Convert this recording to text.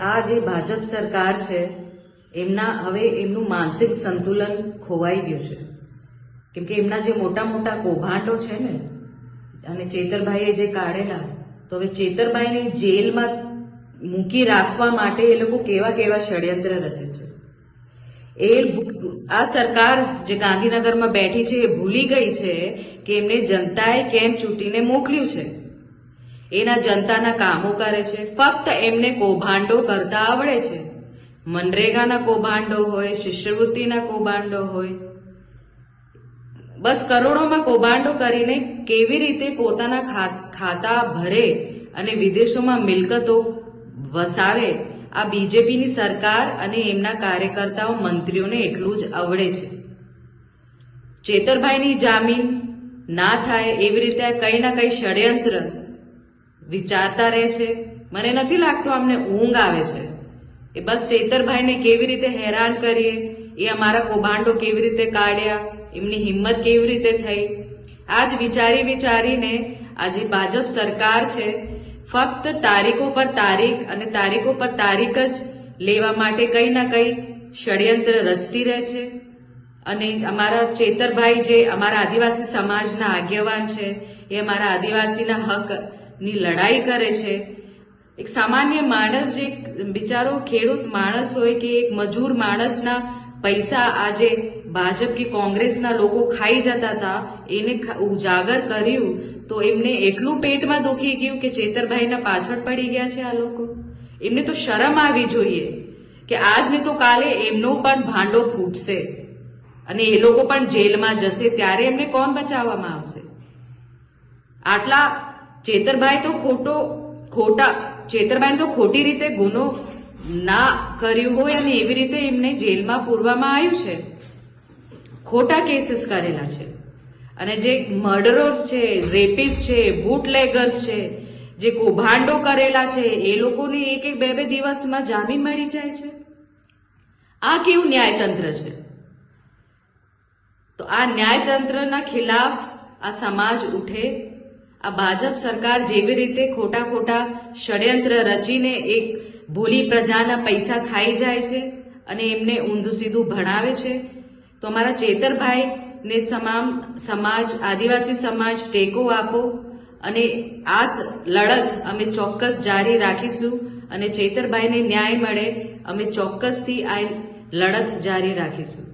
આ જે ભાજપ સરકાર છે એમના હવે એમનું માનસિક સંતુલન ખોવાઈ ગયું છે, કેમ કે એમના જે મોટા મોટા કૌભાંડો છે ને, અને ચેતરભાઈએ જે કાઢેલા, તો હવે ચેતરભાઈને જેલમાં મૂકી રાખવા માટે એ લોકો કેવા કેવા ષડયંત્ર રચે છે. આ સરકાર જે ગાંધીનગરમાં બેઠી છે એ ભૂલી ગઈ છે કે એમને જનતાએ કેમ ચૂંટીને મોકલ્યું છે. એના જનતાના કામો કરે છે, ફક્ત એમને કૌભાંડો કરતા આવડે છે. મનરેગાના કૌભાંડો હોય, શિષ્યવૃત્તિના કૌભાંડો હોય, બસ કરોડોમાં કૌભાંડો કરીને કેવી રીતે પોતાના ખાતા ભરે અને વિદેશોમાં મિલકતો વસાવે, આ બીજેપીની સરકાર અને એમના કાર્યકર્તાઓ મંત્રીઓને એટલું જ આવડે છે. ચેતરભાઈની જામીન ના થાય એવી રીતે કઈ ના કઈ ષડયંત્ર વિચારતા રહે છે. મને નથી લાગતું અમને ઊંઘ આવે છે. એ બસ ચેતરભાઈને કેવી રીતે હેરાન કરીએ, એ અમારા કૌભાંડો કેવી રીતે કાઢ્યા, એમની હિંમત કેવી રીતે થઈ, આજ વિચારીને આજે ભાજપ સરકાર છે ફક્ત તારીખો પર તારીખ અને તારીખો પર તારીખ જ લેવા માટે કઈ ના કઈ ષડયંત્ર રચતી રહે છે. અને અમારા ચેતરભાઈ જે અમારા આદિવાસી સમાજના આગેવાન છે, એ અમારા આદિવાસીના હકની લડાઈ કરે છે. એક સામાન્ય માણસ, જે બિચારો ખેડૂત માણસ હોય કે એક મજૂર માણસના પૈસા આજે ભાજપ કે કોંગ્રેસના લોકો ખાઈ જતા હતા, એને ઉજાગર કર્યું તો એમને એટલું પેટમાં દુખી ગયું કે ચેતરભાઈના પાછળ પડી ગયા છે આ લોકો. એમને તો શરમ આવી જોઈએ કે આજ ને તો કાલે એમનો પણ ભાંડો ફૂટશે અને એ લોકો પણ જેલમાં જશે, ત્યારે એમને કોણ બચાવવામાં આવશે? આટલા ચેતરભાઈ તો ચેતરભાઈને તો ખોટી રીતે ગુનો ના કર્યું હોય અને એવી રીતે એમને જેલમાં પૂરવામાં આવ્યું છે, ખોટા કેસીસ કરેલા છે. અને જે મર્ડરર્સ છે, રેપિસ્ટ છે, બુટલેગર્સ છે, જે કૌભાંડો કરેલા છે, એ લોકોને એક બે દિવસમાં જામીન મળી જાય છે. આ કેવું ન્યાયતંત્ર છે? તો આ ન્યાયતંત્રના ખિલાફ આ સમાજ ઉઠે. આ ભાજપ સરકાર જેવી રીતે ખોટા ષડયંત્ર રચીને એક ભોળી પ્રજાના પૈસા ખાઈ જાય છે અને એમને ઊંધું સીધું ભણાવે છે, તો અમારા ચેતરભાઈને તમામ સમાજ, આદિવાસી સમાજ ટેકો આપો અને આ લડત અમે ચોક્કસ જારી રાખીશું. અને ચેતરભાઈને ન્યાય મળે, અમે ચોક્કસથી આ લડત જારી રાખીશું.